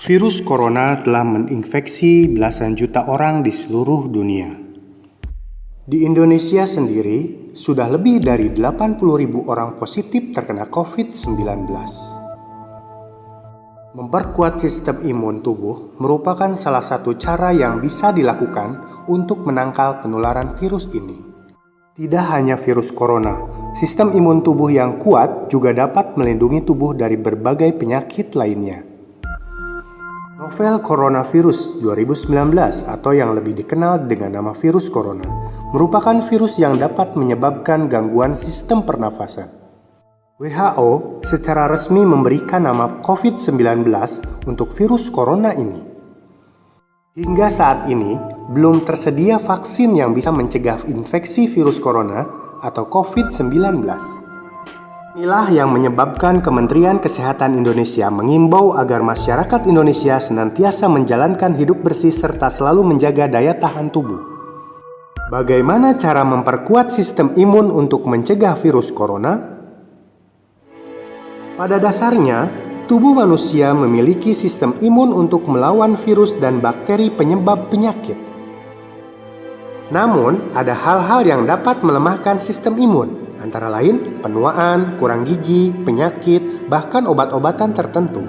Virus corona telah menginfeksi belasan juta orang di seluruh dunia. Di Indonesia sendiri, sudah lebih dari 80.000 orang positif terkena COVID-19. Memperkuat sistem imun tubuh merupakan salah satu cara yang bisa dilakukan untuk menangkal penularan virus ini. Tidak hanya virus corona, sistem imun tubuh yang kuat juga dapat melindungi tubuh dari berbagai penyakit lainnya. Novel coronavirus 2019 atau yang lebih dikenal dengan nama virus corona merupakan virus yang dapat menyebabkan gangguan sistem pernafasan. WHO secara resmi memberikan nama COVID-19 untuk virus corona ini. Hingga saat ini, belum tersedia vaksin yang bisa mencegah infeksi virus corona atau COVID-19. Inilah yang menyebabkan Kementerian Kesehatan Indonesia mengimbau agar masyarakat Indonesia senantiasa menjalankan hidup bersih serta selalu menjaga daya tahan tubuh. Bagaimana cara memperkuat sistem imun untuk mencegah virus corona? Pada dasarnya, tubuh manusia memiliki sistem imun untuk melawan virus dan bakteri penyebab penyakit. Namun, ada hal-hal yang dapat melemahkan sistem imun, antara lain penuaan, kurang gizi, penyakit, bahkan obat-obatan tertentu.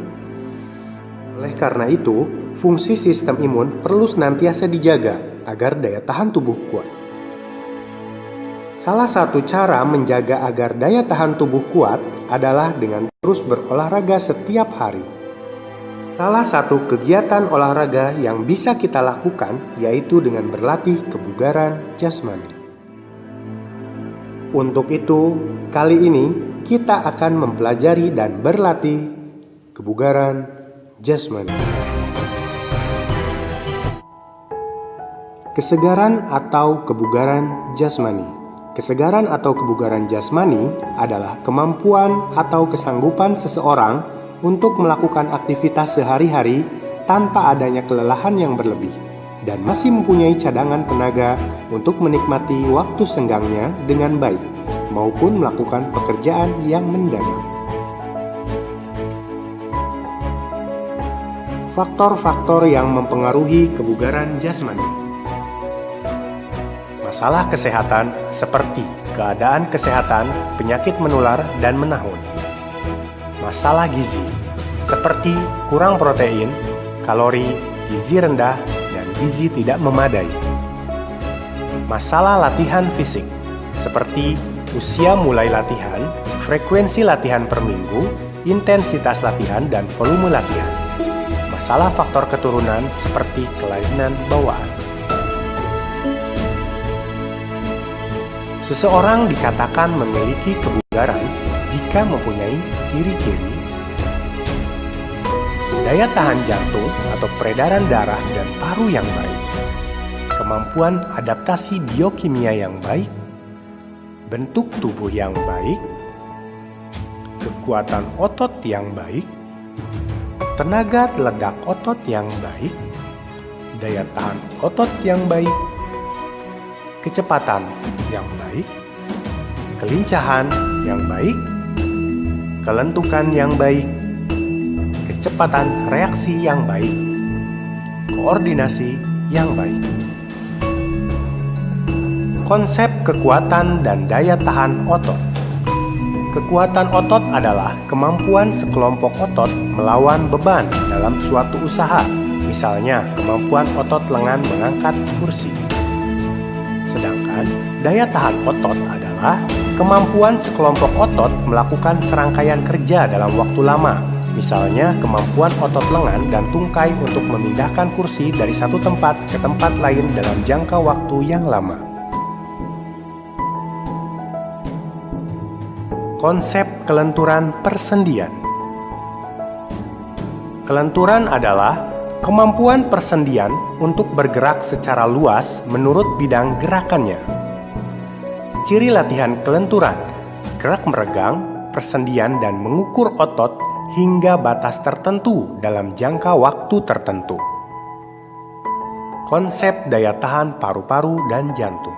Oleh karena itu, fungsi sistem imun perlu senantiasa dijaga agar daya tahan tubuh kuat. Salah satu cara menjaga agar daya tahan tubuh kuat adalah dengan terus berolahraga setiap hari. Salah satu kegiatan olahraga yang bisa kita lakukan yaitu dengan berlatih kebugaran jasmani. Untuk itu, kali ini kita akan mempelajari dan berlatih kebugaran jasmani. Kesegaran atau kebugaran jasmani. Kesegaran atau kebugaran jasmani adalah kemampuan atau kesanggupan seseorang untuk melakukan aktivitas sehari-hari tanpa adanya kelelahan yang berlebih dan masih mempunyai cadangan tenaga untuk menikmati waktu senggangnya dengan baik maupun melakukan pekerjaan yang mendadak. Faktor-faktor yang mempengaruhi kebugaran jasmani. Masalah kesehatan seperti keadaan kesehatan, penyakit menular, dan menahun. Masalah gizi seperti kurang protein, kalori, gizi rendah, dan gizi tidak memadai. Masalah latihan fisik seperti usia mulai latihan, frekuensi latihan per minggu, intensitas latihan, dan volume latihan. Masalah faktor keturunan seperti kelainan bawaan. Seseorang dikatakan memiliki kebugaran jika mempunyai ciri-ciri daya tahan jantung atau peredaran darah dan paru yang baik, kemampuan adaptasi biokimia yang baik, bentuk tubuh yang baik, kekuatan otot yang baik, tenaga ledak otot yang baik, daya tahan otot yang baik, kecepatan yang baik, kelincahan yang baik, kelentukan yang baik, kecepatan reaksi yang baik, koordinasi yang baik. Konsep kekuatan dan daya tahan otot. Kekuatan otot adalah kemampuan sekelompok otot melawan beban dalam suatu usaha, misalnya kemampuan otot lengan mengangkat kursi. Sedangkan daya tahan otot adalah kemampuan sekelompok otot melakukan serangkaian kerja dalam waktu lama, misalnya kemampuan otot lengan dan tungkai untuk memindahkan kursi dari satu tempat ke tempat lain dalam jangka waktu yang lama. Konsep kelenturan persendian. Kelenturan adalah kemampuan persendian untuk bergerak secara luas menurut bidang gerakannya. Ciri latihan kelenturan: gerak meregang, persendian, dan mengukur otot hingga batas tertentu dalam jangka waktu tertentu. Konsep daya tahan paru-paru dan jantung.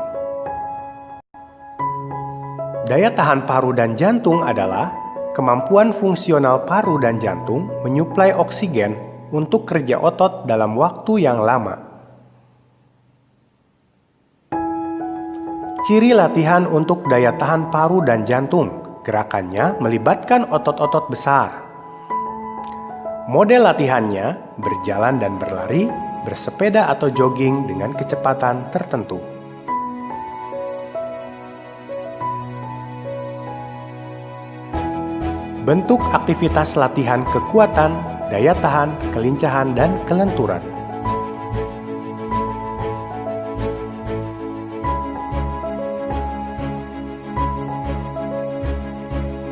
Daya tahan paru dan jantung adalah kemampuan fungsional paru dan jantung menyuplai oksigen untuk kerja otot dalam waktu yang lama. Ciri latihan untuk daya tahan paru dan jantung. Gerakannya melibatkan otot-otot besar. Model latihannya berjalan dan berlari, bersepeda atau jogging dengan kecepatan tertentu. Bentuk aktivitas latihan kekuatan, daya tahan, kelincahan, dan kelenturan.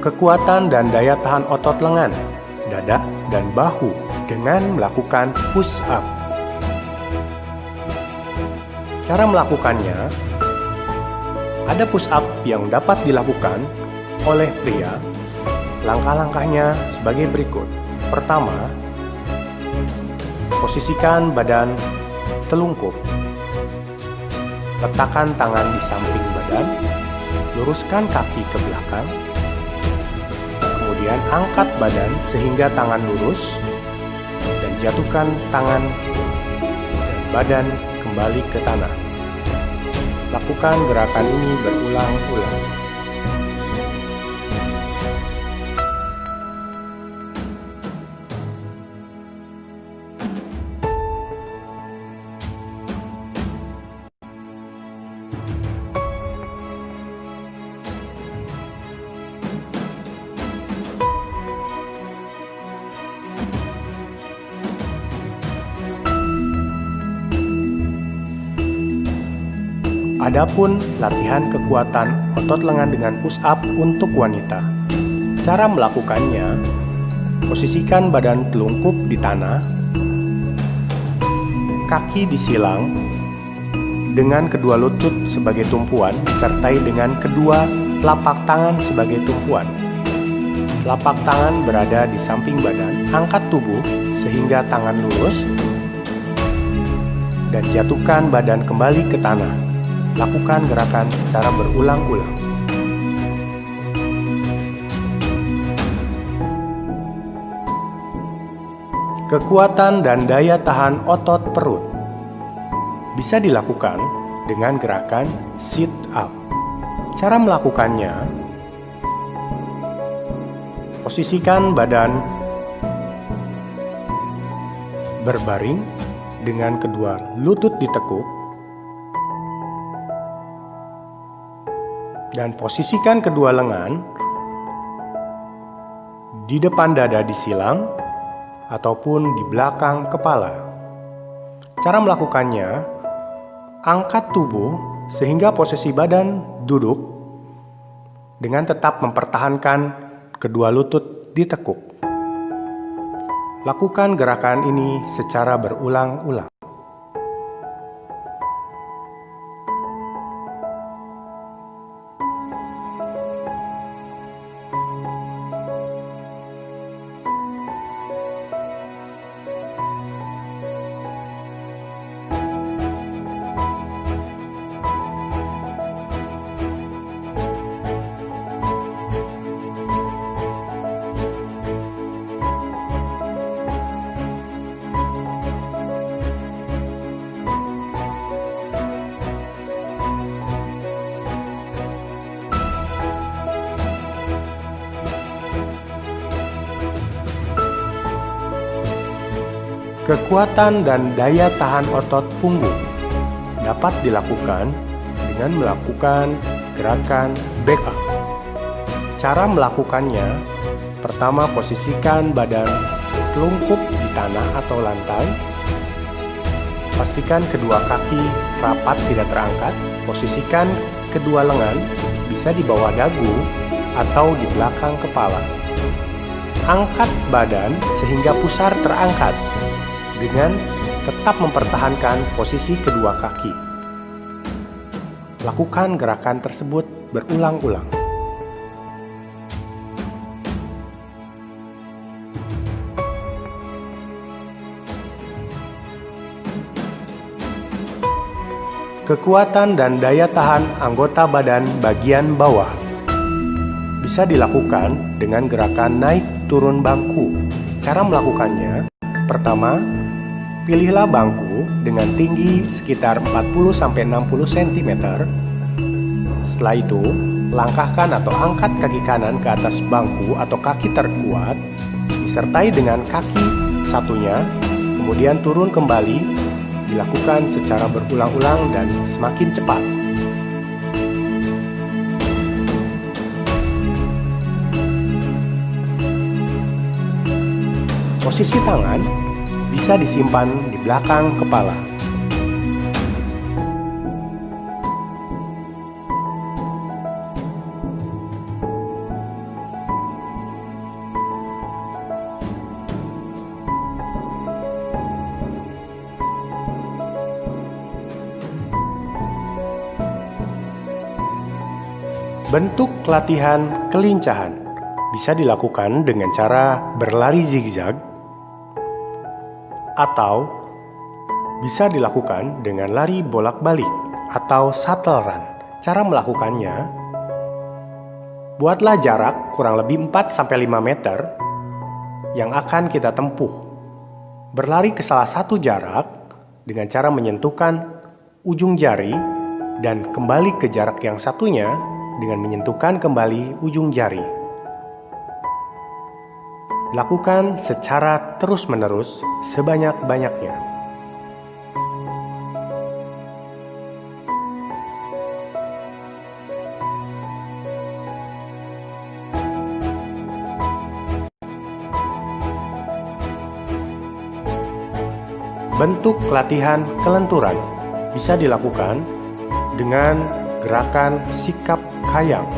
Kekuatan dan daya tahan otot lengan, dada, dan bahu dengan melakukan push up. Cara melakukannya, ada push up yang dapat dilakukan oleh pria. Langkah-langkahnya sebagai berikut. Pertama, posisikan badan telungkup. Letakkan tangan di samping badan, luruskan kaki ke belakang. Kemudian angkat badan sehingga tangan lurus dan jatuhkan tangan dan badan kembali ke tanah. Lakukan gerakan ini berulang-ulang. Adapun latihan kekuatan otot lengan dengan push up untuk wanita. Cara melakukannya, posisikan badan telungkup di tanah, kaki disilang dengan kedua lutut sebagai tumpuan disertai dengan kedua telapak tangan sebagai tumpuan. Telapak tangan berada di samping badan, angkat tubuh sehingga tangan lurus dan jatuhkan badan kembali ke tanah. Lakukan gerakan secara berulang-ulang. Kekuatan dan daya tahan otot perut bisa dilakukan dengan gerakan sit up. Cara melakukannya, posisikan badan berbaring dengan kedua lutut ditekuk dan posisikan kedua lengan di depan dada disilang ataupun di belakang kepala. Cara melakukannya, angkat tubuh sehingga posisi badan duduk dengan tetap mempertahankan kedua lutut ditekuk. Lakukan gerakan ini secara berulang-ulang. Kekuatan dan daya tahan otot punggung dapat dilakukan dengan melakukan gerakan back up. Cara melakukannya, pertama posisikan badan telungkup di tanah atau lantai. Pastikan kedua kaki rapat tidak terangkat. Posisikan kedua lengan bisa di bawah dagu atau di belakang kepala. Angkat badan sehingga pusar terangkat dengan tetap mempertahankan posisi kedua kaki. Lakukan gerakan tersebut berulang-ulang. Kekuatan dan daya tahan anggota badan bagian bawah bisa dilakukan dengan gerakan naik turun bangku. Cara melakukannya, pertama, pilihlah bangku dengan tinggi sekitar 40-60 cm. Setelah itu, langkahkan atau angkat kaki kanan ke atas bangku atau kaki terkuat, disertai dengan kaki satunya, kemudian turun kembali, dilakukan secara berulang-ulang dan semakin cepat. Posisi tangan bisa disimpan di belakang kepala. Bentuk latihan kelincahan bisa dilakukan dengan cara berlari zigzag, atau bisa dilakukan dengan lari bolak-balik atau shuttle run. Cara melakukannya, buatlah jarak kurang lebih 4-5 meter yang akan kita tempuh. Berlari ke salah satu jarak dengan cara menyentuhkan ujung jari dan kembali ke jarak yang satunya dengan menyentuhkan kembali ujung jari. Lakukan secara terus-menerus sebanyak-banyaknya. Bentuk latihan kelenturan bisa dilakukan dengan gerakan sikap kayang.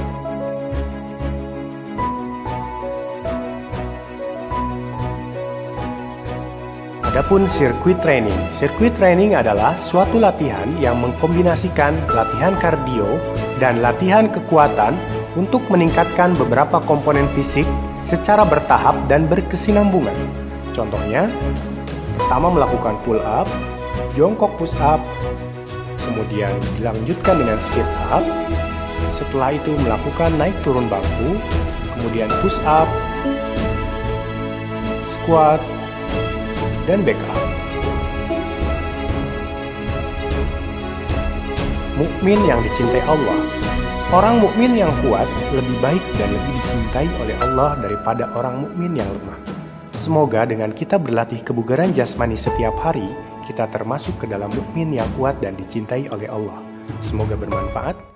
Adapun sirkuit training. Sirkuit training adalah suatu latihan yang mengkombinasikan latihan kardio dan latihan kekuatan untuk meningkatkan beberapa komponen fisik secara bertahap dan berkesinambungan. Contohnya, pertama melakukan pull up, jongkok push up, kemudian dilanjutkan dengan sit up, setelah itu melakukan naik turun bangku, kemudian push up, squat, dan back up. Mukmin yang dicintai Allah. Orang mukmin yang kuat lebih baik dan lebih dicintai oleh Allah daripada orang mukmin yang lemah. Semoga dengan kita berlatih kebugaran jasmani setiap hari, kita termasuk ke dalam mukmin yang kuat dan dicintai oleh Allah. Semoga bermanfaat.